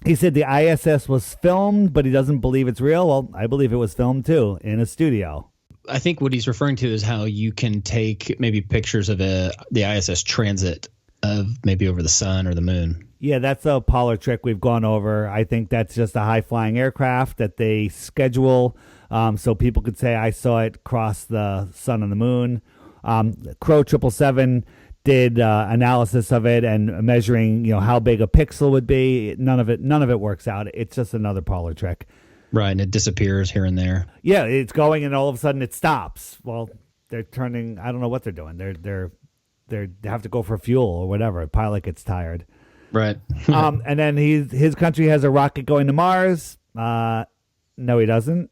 He said the ISS was filmed, but he doesn't believe it's real. Well, I believe it was filmed too in a studio. I think what he's referring to is how you can take maybe pictures of the ISS transit of maybe over the sun or the moon. Yeah, that's a Apollo trick we've gone over. I think that's just a high-flying aircraft that they schedule so people could say, I saw it cross the sun and the moon. Crow 777 did analysis of it and measuring, how big a pixel would be. None of it works out. It's just another Apollo trick. Right, and it disappears here and there. Yeah, it's going and all of a sudden it stops. Well, they're turning, I don't know what they're doing. They have to go for fuel or whatever. A pilot gets tired. Right. And then his country has a rocket going to Mars. No, he doesn't.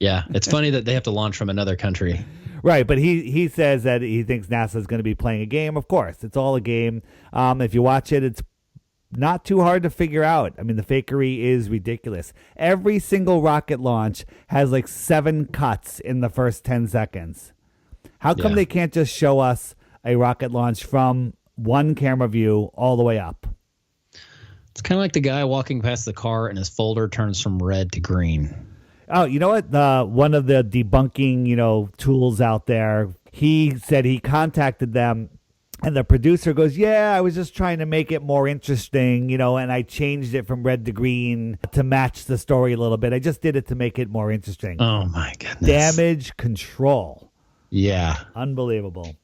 Yeah, it's funny that they have to launch from another country. Right, but he says that he thinks NASA is going to be playing a game. Of course, it's all a game. If you watch it, it's not too hard to figure out. I mean, the fakery is ridiculous. Every single rocket launch has like 7 cuts in the first 10 seconds. How come they can't just show us a rocket launch from one camera view all the way up? It's kind of like the guy walking past the car and his folder turns from red to green. Oh, you know what? One of the debunking, tools out there, he said he contacted them and the producer goes, yeah, I was just trying to make it more interesting, and I changed it from red to green to match the story a little bit. I just did it to make it more interesting. Oh, my goodness. Damage control. Yeah. Unbelievable.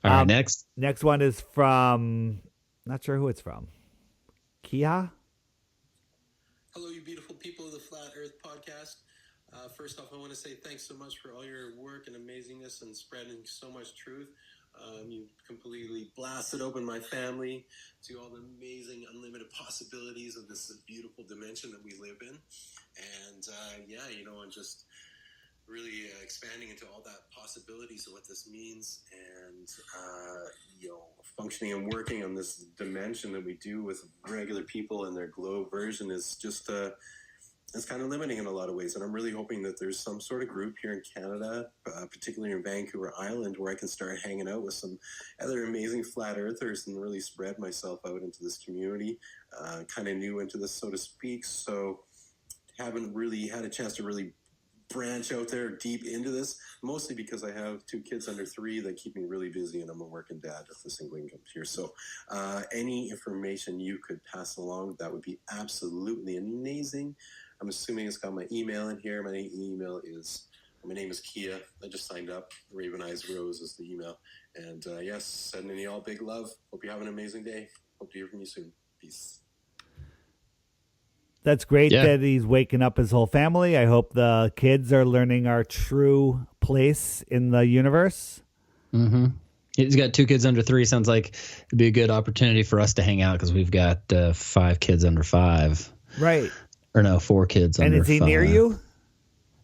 All right, next. Next one is from, not sure who it's from. Kia? Hello, you beautiful people of the Flat Earth Podcast. First off, I want to say thanks so much for all your work and amazingness and spreading so much truth. You completely blasted open my family to all the amazing, unlimited possibilities of this beautiful dimension that we live in. And and just really expanding into all that possibilities of what this means and, functioning and working on this dimension that we do with regular people and their globe version is just, it's kind of limiting in a lot of ways. And I'm really hoping that there's some sort of group here in Canada, particularly in Vancouver Island, where I can start hanging out with some other amazing flat earthers and really spread myself out into this community, kind of new into this, so to speak. So haven't really had a chance to really branch out there deep into this, mostly because I have 2 kids under 3 that keep me really busy and I'm a working dad with a single income here. So any information you could pass along, that would be absolutely amazing. I'm assuming it's got my email in here. My name is Kia. I just signed up. Raven Eyes Rose is the email. And yes, sending you all big love. Hope you have an amazing day. Hope to hear from you soon. Peace. That's great that he's waking up his whole family. I hope the kids are learning our true place in the universe. Mm-hmm. He's got 2 kids under 3. Sounds like it'd be a good opportunity for us to hang out because we've got 5 kids under 5. Right. Or no, 4 kids under 5. And is he near you?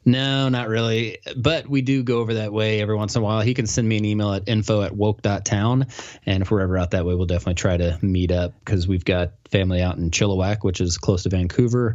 No, not really. But we do go over that way every once in a while. He can send me an email at info@woke.town. And if we're ever out that way, we'll definitely try to meet up because we've got family out in Chilliwack, which is close to Vancouver.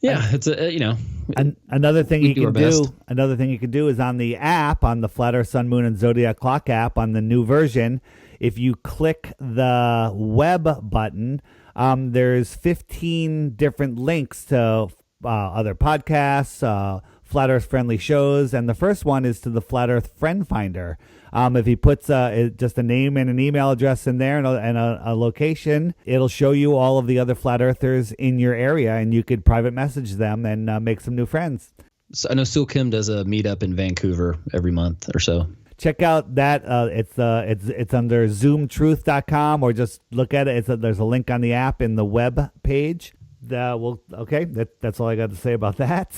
Yeah, it's another thing you can do. Another thing you can do is on the app, on the Flat Earth, Sun, Moon, and Zodiac Clock app, on the new version. If you click the web button, There's 15 different links to other podcasts, Flat Earth friendly shows, and the first one is to the Flat Earth Friend Finder. If he puts just a name and an email address in there and a location, it'll show you all of the other Flat Earthers in your area, and you could private message them and make some new friends. So I know Sul Kim does a meetup in Vancouver every month or so. Check out that. It's under zoomtruth.com, or just look at it. There's a link on the app in the web page. That's all I got to say about that.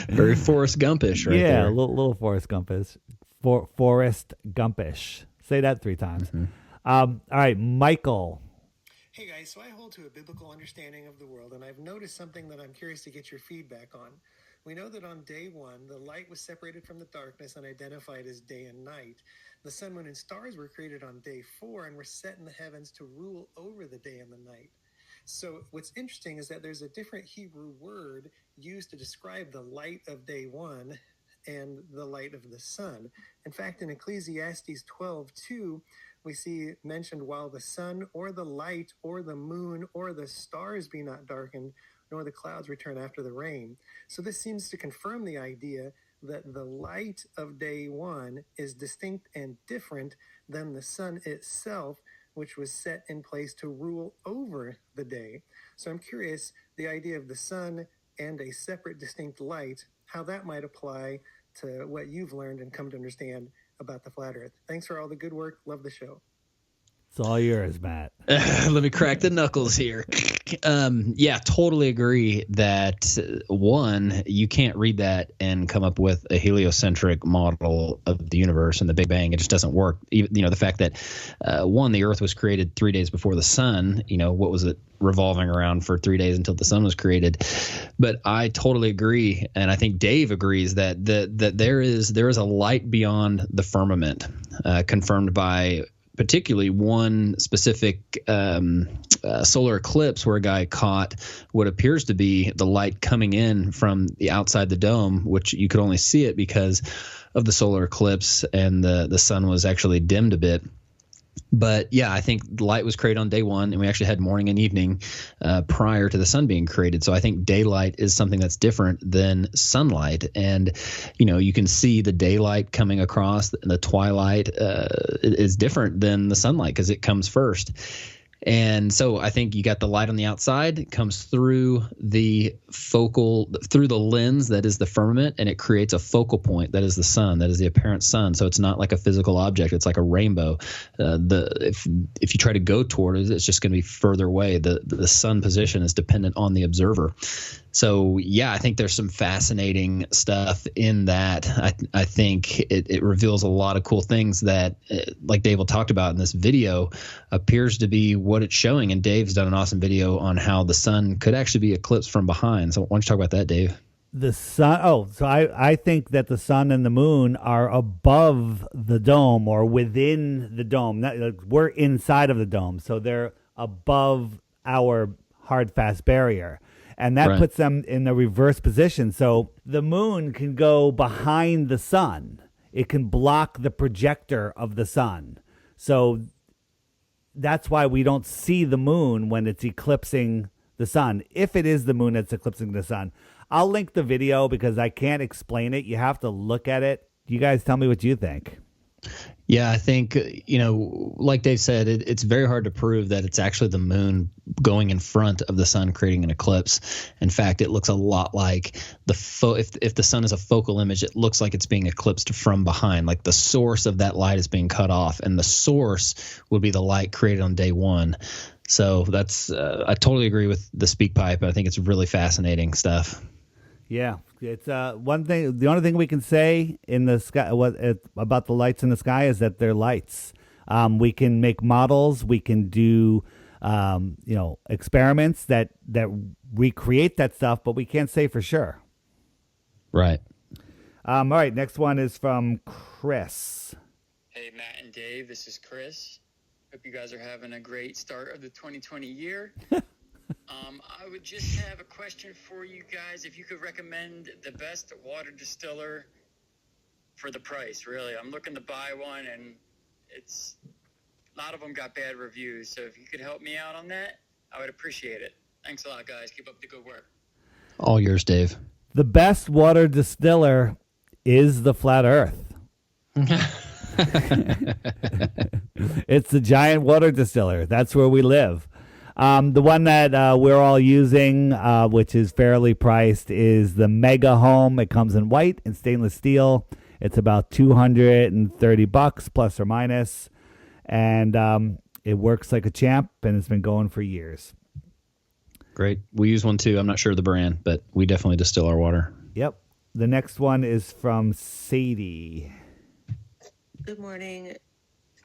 Very Forrest Gumpish, right? Yeah, there. little Forrest Gumpish. Forrest Gumpish. Say that 3 times. Mm-hmm. All right, Michael. Hey guys, so I hold to a biblical understanding of the world, and I've noticed something that I'm curious to get your feedback on. We know that on day 1, the light was separated from the darkness and identified as day and night. The sun, moon, and stars were created on day 4 and were set in the heavens to rule over the day and the night. So what's interesting is that there's a different Hebrew word used to describe the light of day 1 and the light of the sun. In fact, in Ecclesiastes 12:2, we see mentioned, while the sun or the light or the moon or the stars be not darkened, nor the clouds return after the rain. So this seems to confirm the idea that the light of day 1 is distinct and different than the sun itself, which was set in place to rule over the day. So I'm curious, the idea of the sun and a separate distinct light, how that might apply to what you've learned and come to understand about the flat earth. Thanks for all the good work. Love the show. It's all yours, Matt. Let me crack the knuckles here. Yeah, totally agree that one, you can't read that and come up with a heliocentric model of the universe and the Big Bang. It just doesn't work. The fact that one, the Earth was created 3 days before the sun. What was it revolving around for 3 days until the sun was created? But I totally agree, and I think Dave agrees that there is a light beyond the firmament, confirmed by particularly one specific solar eclipse where a guy caught what appears to be the light coming in from the outside the dome, which you could only see it because of the solar eclipse, and the sun was actually dimmed a bit. But yeah, I think light was created on day 1, and we actually had morning and evening prior to the sun being created. So I think daylight is something that's different than sunlight. And, you can see the daylight coming across, and the twilight is different than the sunlight because it comes first. And so I think you got the light on the outside, it comes through the lens that is the firmament, and it creates a focal point that is the sun, that is the apparent sun. So it's not like a physical object, it's like a rainbow. If you try to go toward it, it's just going to be further away. The sun position is dependent on the observer. So yeah, I think there's some fascinating stuff in that. I think it reveals a lot of cool things that, like Dave talked about in this video, appears to be what it's showing. And Dave's done an awesome video on how the sun could actually be eclipsed from behind. So why don't you talk about that, Dave? The sun. So I think that the sun and the moon are above the dome or within the dome. We're inside of the dome, so they're above our hard, fast barrier. And that puts them in the reverse position. So the moon can go behind the sun. It can block the projector of the sun. So that's why we don't see the moon when it's eclipsing the sun, if it is the moon that's eclipsing the sun. I'll link the video because I can't explain it. You have to look at it. You guys tell me what you think. Yeah, I think, like Dave said, it's very hard to prove that it's actually the moon going in front of the sun creating an eclipse. In fact, it looks a lot like if the sun is a focal image, it looks like it's being eclipsed from behind, like the source of that light is being cut off, and the source would be the light created on day 1. So that's I totally agree with the speak pipe. I think it's really fascinating stuff. Yeah, it's one thing. The only thing we can say in the sky about the lights in the sky is that they're lights. We can make models. We can do experiments that recreate that stuff, but we can't say for sure. Right. All right. Next one is from Chris. Hey, Matt and Dave. This is Chris. Hope you guys are having a great start of the 2020 year. I would just have a question for you guys. If you could recommend the best water distiller for the price, really. I'm looking to buy one, and it's A lot of them got bad reviews. So if you could help me out on that, I would appreciate it. Thanks a lot, guys. Keep up the good work. All yours, Dave. The best water distiller is the Flat Earth. It's the giant water distiller. That's where we live. The one that we're all using, which is fairly priced, is the Mega Home. It comes in white and stainless steel. It's about $230 plus or minus, and it works like a champ, and it's been going for years. Great. We use one too. I'm not sure of the brand, but we definitely distill our water. Yep. The next one is from Sadie. Good morning.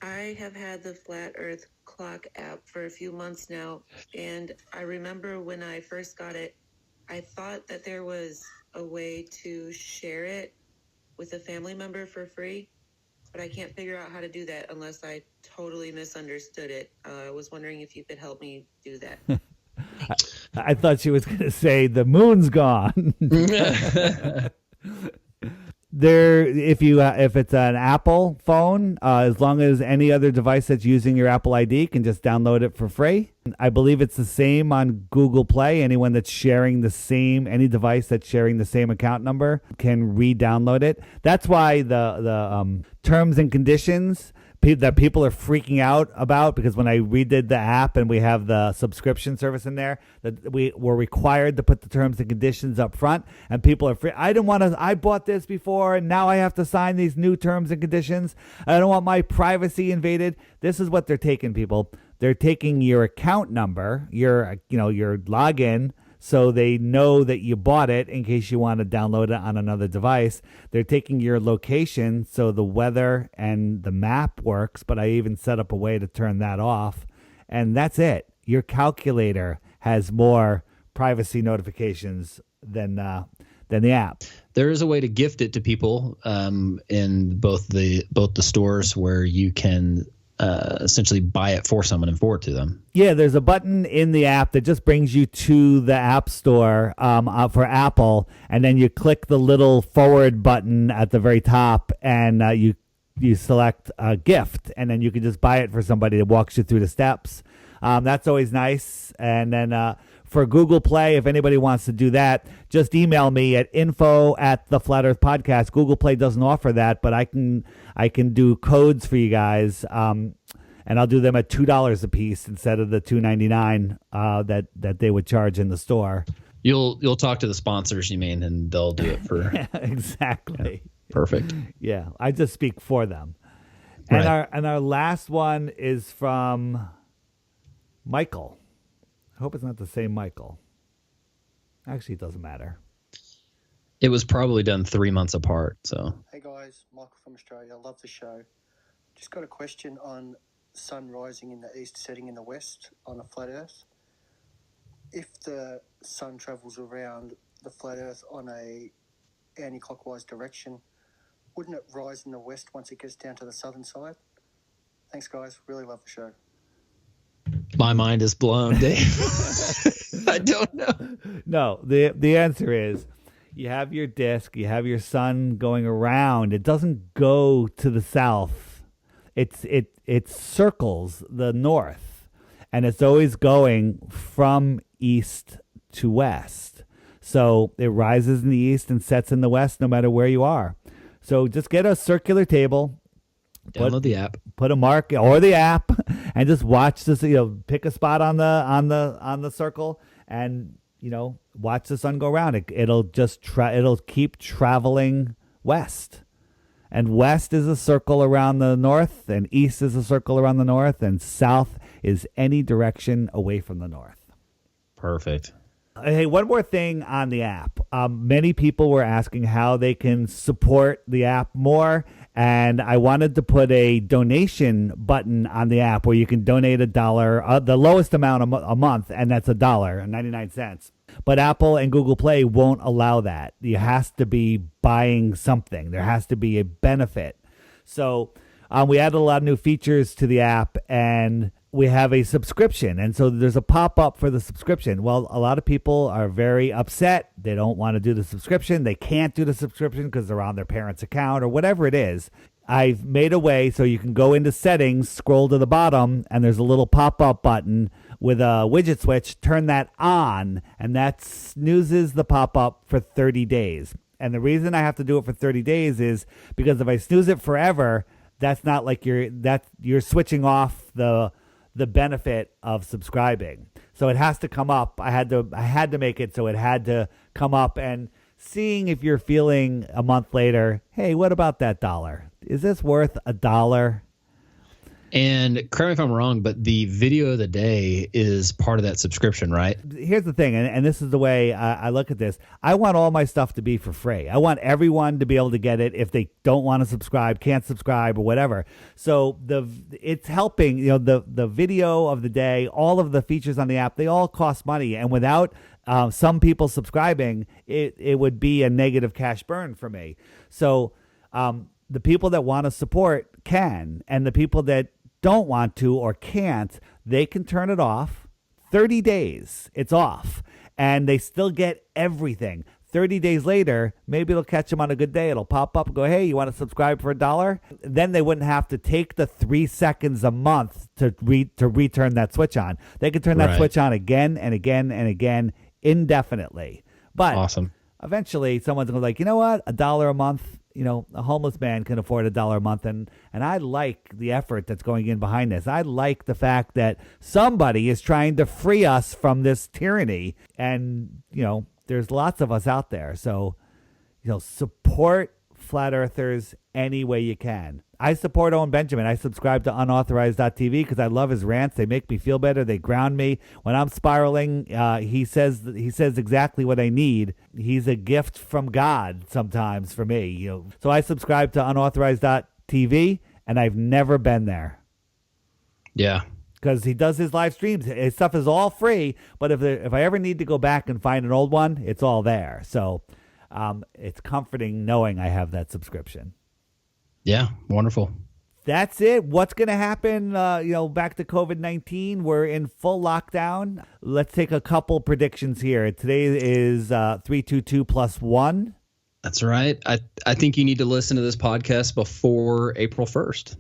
I have had the Flat Earth Clock app for a few months now, and I remember when I first got it, I thought that there was a way to share it with a family member for free, but I can't figure out how to do that unless I totally misunderstood it. I was wondering if you could help me do that. I thought she was going to say the moon's gone. If it's an Apple phone, as long as any other device that's using your Apple ID can just download it for free. I believe it's the same on Google Play. Anyone that's sharing any device that's sharing the same account number can re-download it. That's why the terms and conditions that people are freaking out about, because when I redid the app and we have the subscription service in there, that we were required to put the terms and conditions up front, and people are free. I bought this before and now I have to sign these new terms and conditions. I don't want my privacy invaded. This is what they're taking, people. They're taking your account number, your login, so they know that you bought it in case you want to download it on another device. They're taking your location, so the weather and the map works, but I even set up a way to turn that off. And that's it. Your calculator has more privacy notifications than the app. There is a way to gift it to people in both the stores where you can essentially buy it for someone and forward to them. Yeah, there's a button in the app that just brings you to the App Store for Apple, and then you click the little forward button at the very top, and you select a gift, and then you can just buy it for somebody that walks you through the steps. That's always nice. And then for Google Play, if anybody wants to do that, just email me at info@the Flat Earth Podcast. Google Play doesn't offer that, but I can do codes for you guys, and I'll do them at $2 a piece instead of the $2.99 that they would charge in the store. You'll talk to the sponsors, you mean, and they'll do it for exactly. Yeah, perfect. Yeah, I just speak for them. Right. And our last one is from Michael. I hope it's not the same Michael. Actually, it doesn't matter. It was probably done 3 months apart. So. Hey guys, Michael from Australia. I love the show. Just got a question on sun rising in the east, setting in the west on a flat Earth. If the sun travels around the flat Earth on a anti-clockwise direction, wouldn't it rise in the west once it gets down to the southern side? Thanks, guys. Really love the show. My mind is blown, Dave. I don't know. No, the answer is you have your disk, you have your sun going around. It doesn't go to the south. It circles the north, and it's always going from east to west. So it rises in the east and sets in the west no matter where you are. So just get a circular table. Download the app. Put a mark or the app, and just watch this. Pick a spot on the circle, and watch the sun go around. It'll keep traveling west, and west is a circle around the north, and east is a circle around the north, and south is any direction away from the north. Perfect. Hey, one more thing on the app. Many people were asking how they can support the app more, and I wanted to put a donation button on the app where you can donate $1, the lowest amount a month, and that's $1.99. But Apple and Google Play won't allow that. You has to be buying something. There has to be a benefit. So we added a lot of new features to the app, and we have a subscription. And so there's a pop-up for the subscription. Well, a lot of people are very upset. They don't want to do the subscription. They can't do the subscription because they're on their parents' account or whatever it is. I've made a way so you can go into settings, scroll to the bottom, and there's a little pop-up button with a widget switch. Turn that on, and that snoozes the pop-up for 30 days. And the reason I have to do it for 30 days is because if I snooze it forever, that's not like you're switching off the benefit of subscribing. So it has to come up. I had to make it so it had to come up, and seeing if you're feeling a month later, hey, what about that $1? Is this worth $1? And correct me if I'm wrong, but the video of the day is part of that subscription, right? Here's the thing, and this is the way I look at this. I want all my stuff to be for free. I want everyone to be able to get it if they don't want to subscribe, can't subscribe, or whatever. So it's helping. The video of the day, all of the features on the app, they all cost money, and without some people subscribing, it would be a negative cash burn for me. So the people that want to support can, and the people that don't want to or can't, they can turn it off. 30 days, it's off, and they still get everything. 30 days later, maybe it'll catch them on a good day. It'll pop up and go, hey, you want to subscribe for $1? Then they wouldn't have to take the 3 seconds a month to return that switch on. They can turn that switch on again and again and again indefinitely. But awesome. Eventually, someone's going to be like, you know what, $1 a month, a homeless man can afford $1 a month. And I like the effort that's going in behind this. I like the fact that somebody is trying to free us from this tyranny. And, there's lots of us out there. So, support flat earthers any way you can. I support Owen Benjamin. I subscribe to unauthorized.tv because I love his rants. They make me feel better. They ground me. When I'm spiraling, he says exactly what I need. He's a gift from God sometimes for me. So I subscribe to unauthorized.tv, and I've never been there. Yeah. Because he does his live streams. His stuff is all free, but if I ever need to go back and find an old one, it's all there. So it's comforting knowing I have that subscription. Yeah, wonderful. That's it. What's going to happen, back to COVID-19? We're in full lockdown. Let's take a couple predictions here. Today is 322 plus 1. That's right. I think you need to listen to this podcast before April 1st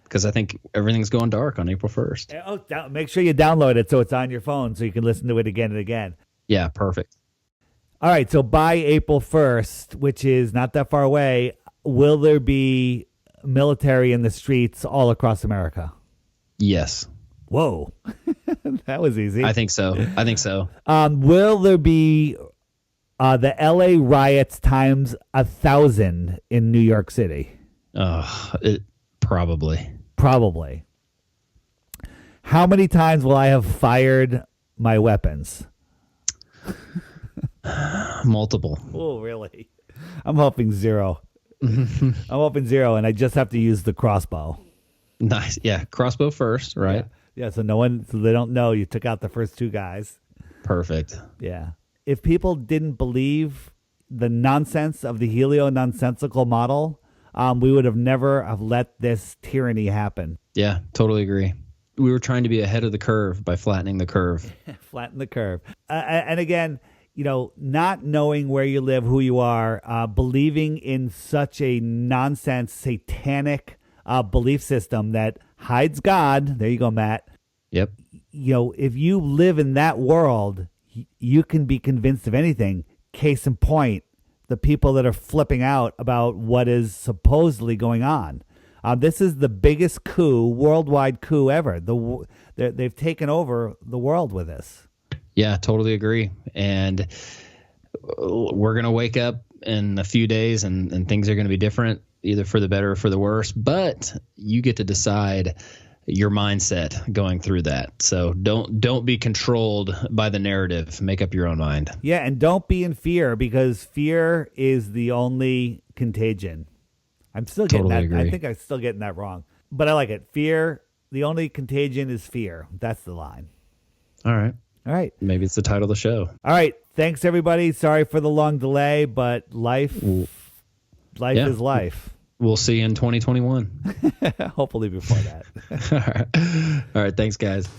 because I think everything's going dark on April 1st. Oh, make sure you download it so it's on your phone so you can listen to it again and again. Yeah, perfect. All right, so by April 1st, which is not that far away, will there be military in the streets all across America? Yes. Whoa. That was easy. I think so. Will there be the LA riots times 1,000 in New York City? Probably. Probably. How many times will I have fired my weapons? Multiple. Oh, really? I'm hoping 0. I'm hoping 0, and I just have to use the crossbow. Nice. Yeah, crossbow first, right? Yeah, so they don't know you took out the first 2 guys. Perfect. Yeah. If people didn't believe the nonsense of the helio-nonsensical model, we would have never have let this tyranny happen. Yeah, totally agree. We were trying to be ahead of the curve by flattening the curve. Flatten the curve. And again, not knowing where you live, who you are, believing in such a nonsense, satanic belief system that hides God. There you go, Matt. Yep. If you live in that world, you can be convinced of anything. Case in point, the people that are flipping out about what is supposedly going on. This is the biggest worldwide coup ever. They've taken over the world with this. Yeah, totally agree. And we're going to wake up in a few days and things are going to be different, either for the better or for the worse. But you get to decide your mindset going through that. So don't be controlled by the narrative. Make up your own mind. Yeah, and don't be in fear, because fear is the only contagion. I'm still getting that. Agree. I think I'm still getting that wrong, but I like it. Fear, the only contagion is fear. That's the line. All right. Maybe it's the title of the show. All right. Thanks, everybody. Sorry for the long delay, but life is life. We'll see you in 2021. Hopefully before that. All right. Thanks, guys.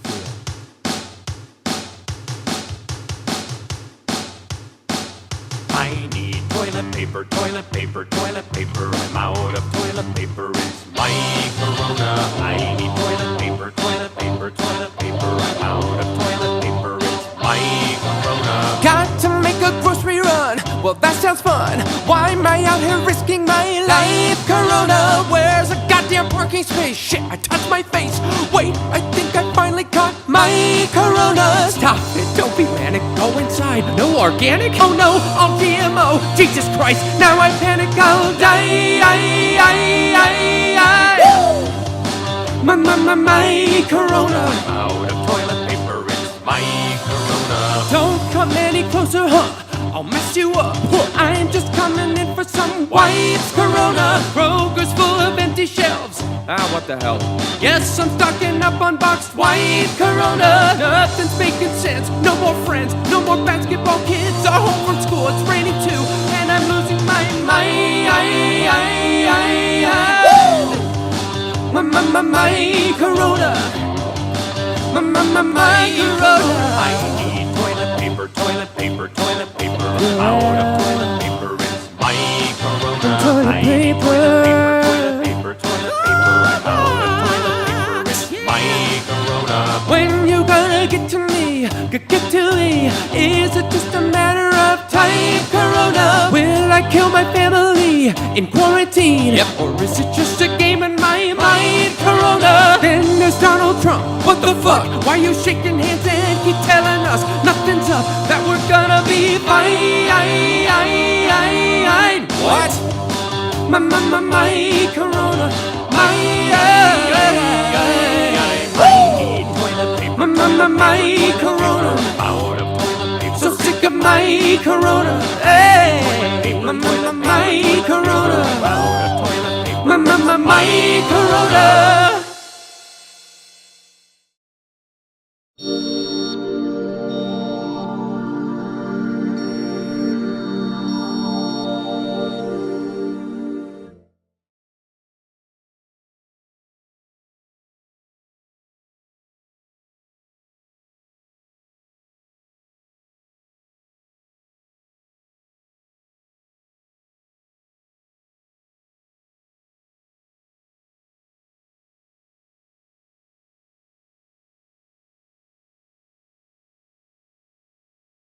I need toilet paper. paper, toilet paper, toilet paper. I'm out of toilet paper. It's my corona. I need toilet paper, toilet paper, toilet paper. I'm out of toilet paper. It's my corona. Got to make a grocery run. Well, that sounds fun. Why am I out here risking my life? Corona, where's a goddamn parking space? Shit, I touched my face. Wait, I think I finally caught my corona. Stop it, don't be manic. Go inside. No organic? Oh no, all GMO. Jesus Christ, now I panic. I'll die. My corona. I'm out of toilet paper. It's my corona. Don't come any closer, huh? I'll mess you up. I'm just coming in for some wipes. Corona, Kroger's full of empty shelves. What the hell? Yes, I'm stocking up on boxed white Corona. Nothing's making sense. No more friends, no more basketball kids. Are home from school, it's raining too, and I'm losing my mind. My Corona. My Corona. I need toilet paper, toilet paper, toilet paper. I'm out of toilet paper. It's my corona. Toilet I need paper. toilet paper, toilet paper. I'm out of toilet paper. It's my corona. When you gonna get to me? Get to me. Is it just a matter of time? Corona. Will I kill my family in quarantine? Yep. Or is it just a game in my mind? Corona. Then there's Donald Trump. What the fuck? Why you shaking hands and keep telling us nothing's up? That we're gonna be fine. What? My Corona. My Corona. So sick of my Corona. Hey, my Corona. My Corona.